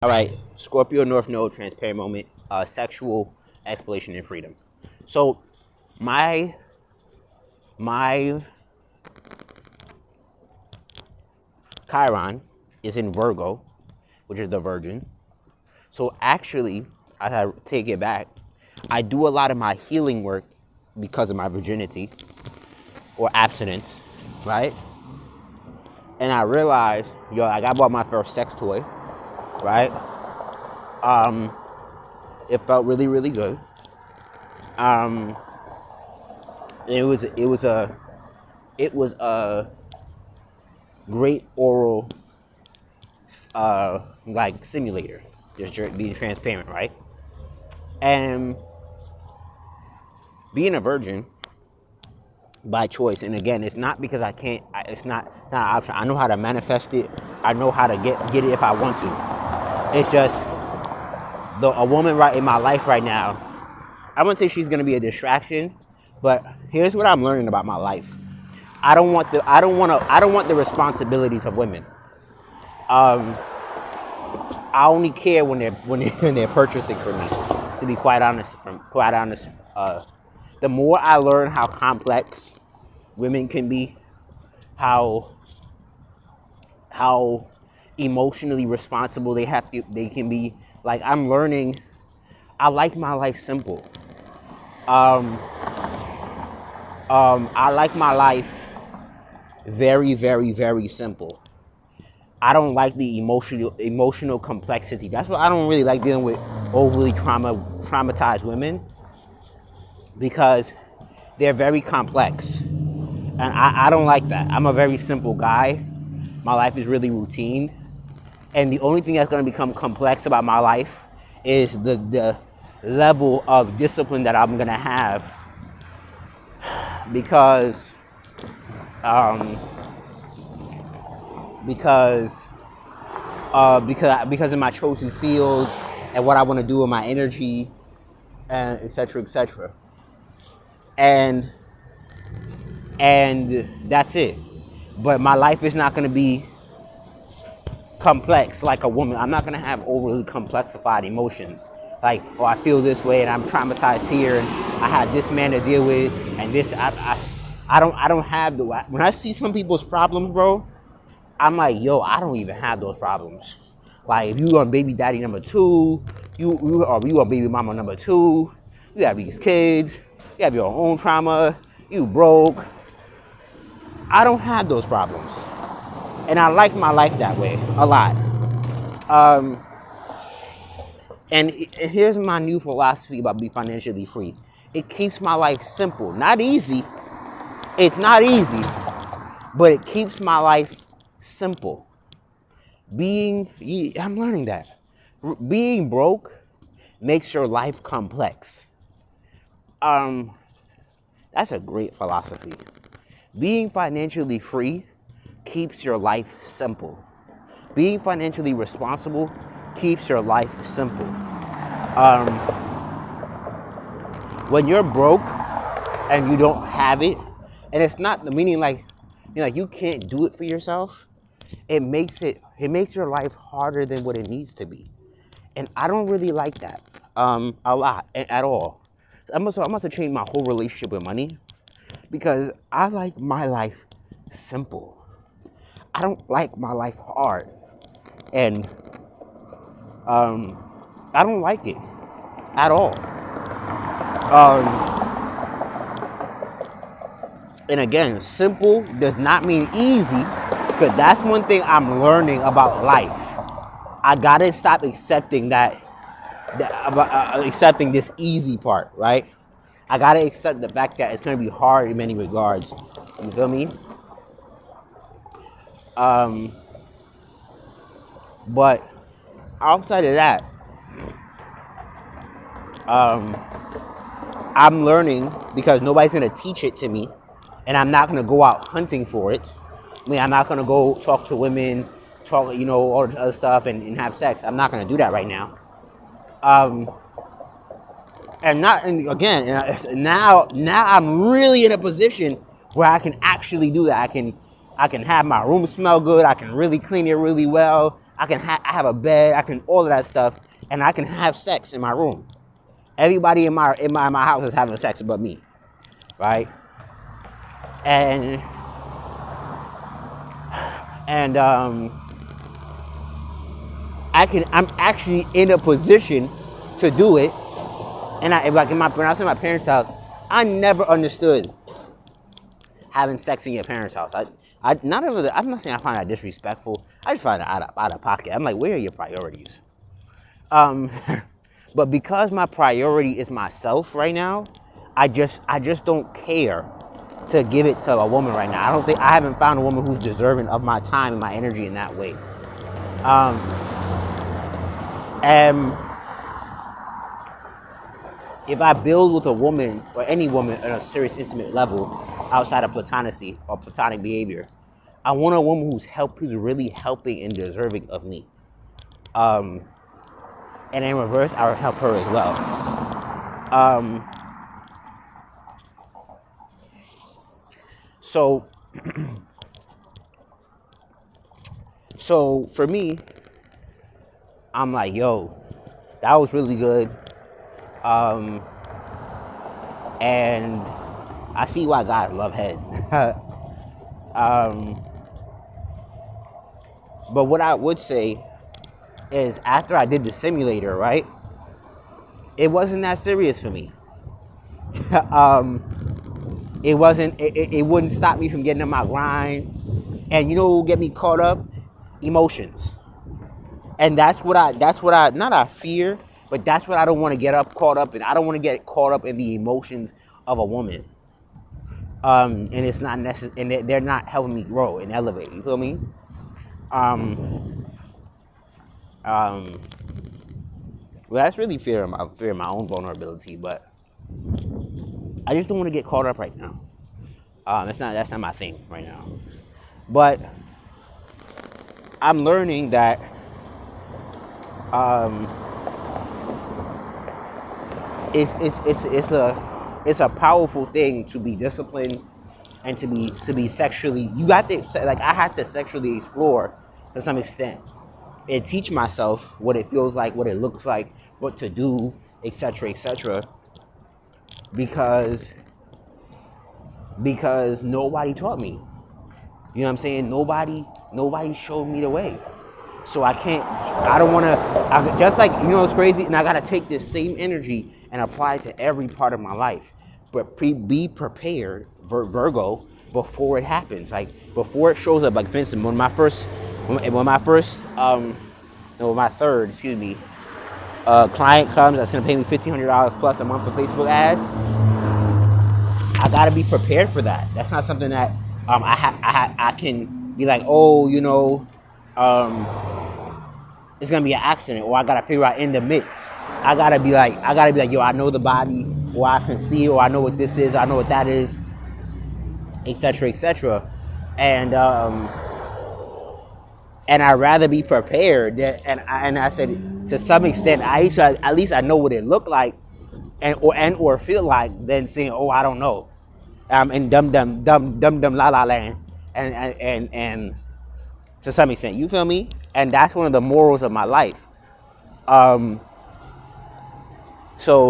All right, Scorpio North Node, transparent moment, sexual exploration and freedom. So my Chiron is in Virgo, which is the Virgin. So actually, I take it back. I do a lot of my healing work because of my virginity or abstinence, right? And I realized, like I bought my first sex toy, right? It felt really, really good. And it was a great oral like simulator, just being transparent, right? And being a virgin by choice, and again, it's not because I can't. It's not an option. I know how to manifest it. I know how to get it if I want to. It's just a woman right in my life right now. I wouldn't say she's gonna be a distraction, but here's what I'm learning about my life. I don't want the responsibilities of women. I only care when they're purchasing for me. To be quite honest, the more I learn how complex women can be, how emotionally responsible they can be. Like I'm learning, I like my life simple. I like my life very, very, very simple. I don't like the emotional complexity. That's why I don't really like dealing with overly traumatized women, because they're very complex. And I don't like that. I'm a very simple guy. My life is really routine. And the only thing that's going to become complex about my life is the level of discipline that I'm going to have, because of my chosen field and what I want to do with my energy, and etc., etc. And that's it. But my life is not going to be complex like a woman. I'm not going to have overly complexified emotions. Like, oh, I feel this way and I'm traumatized here and I had this man to deal with and this. I don't have the. When I see some people's problems, bro, I'm like, yo, I don't even have those problems. Like, if you on baby daddy number 2, you on baby mama number 2, you have these kids, you have your own trauma, you broke. I don't have those problems. And I like my life that way a lot. And here's my new philosophy about being financially free. It keeps my life simple. Not easy. It's not easy, but it keeps my life simple. I'm learning that. Being broke makes your life complex. That's a great philosophy. Being financially free keeps your life simple. Being financially responsible keeps your life simple. When you're broke and you don't have it, and it's not the meaning like, you can't do it for yourself. It makes your life harder than what it needs to be, and I don't really like that a lot at all. I must have changed my whole relationship with money, because I like my life simple. I don't like my life hard, and I don't like it at all. And again, simple does not mean easy, because that's one thing I'm learning about life. I gotta stop accepting accepting this easy part, right? I gotta accept the fact that it's gonna be hard in many regards. You feel me? But outside of that, I'm learning, because nobody's gonna teach it to me, and I'm not gonna go out hunting for it. I'm not gonna go talk to women, all the other stuff, and have sex. I'm not gonna do that right now. Now I'm really in a position where I can actually do that. I can have my room smell good. I can really clean it really well. I have a bed, I can all of that stuff, and I can have sex in my room. Everybody in my house is having sex but me, right? And and I'm actually in a position to do it. And when I was in my parents' house, I never understood having sex in your parents' house. I'm not saying I find that disrespectful. I just find it out of pocket. I'm like, where are your priorities? Um, but because my priority is myself right now, I just don't care to give it to a woman right now. I haven't found a woman who's deserving of my time and my energy in that way. Um, and if I build with a woman or any woman at a serious intimate level outside of platonicity or platonic behavior, I want a woman who's really helping and deserving of me. Um, and in reverse, I will help her as well. Um, so, so for me, I'm like, yo, that was really good. Um, and I see why guys love head. um, but what I would say is after I did the simulator, right, it wasn't that serious for me. um, it wouldn't stop me from getting in my grind. And you know what will get me caught up? Emotions. And not I fear, but that's what I don't want to get caught up in. I don't want to get caught up in the emotions of a woman. And it's not necessary, and they're not helping me grow and elevate. You feel me? Um, um, well, that's really fear of my own vulnerability, but I just don't want to get caught up right now. That's not my thing right now. But I'm learning that um, it's a powerful thing to be disciplined and to be sexually. You got to like I have to sexually explore to some extent and teach myself what it feels like, what it looks like, what to do, etc., etc. Because nobody taught me. You know what I'm saying? Nobody showed me the way. So I don't want to, just like, you know, it's crazy, and I got to take this same energy and apply it to every part of my life. But be prepared, Virgo, before it happens. Like, before it shows up. Like, for instance, when my third, client comes that's going to pay me $1,500 plus a month for Facebook ads, I got to be prepared for that. That's not something that I can be like, oh, you know, it's gonna be an accident, or I gotta figure out in the mix. I gotta be like, yo, I know the body, or I can see, or I know what this is, I know what that is, etc., etc. And I'd rather be prepared. And I said, to some extent, at least I know what it looked like, or feel like, than saying, oh, I don't know. I'm in dumb la la land, and to some extent, you feel me? And that's one of the morals of my life. So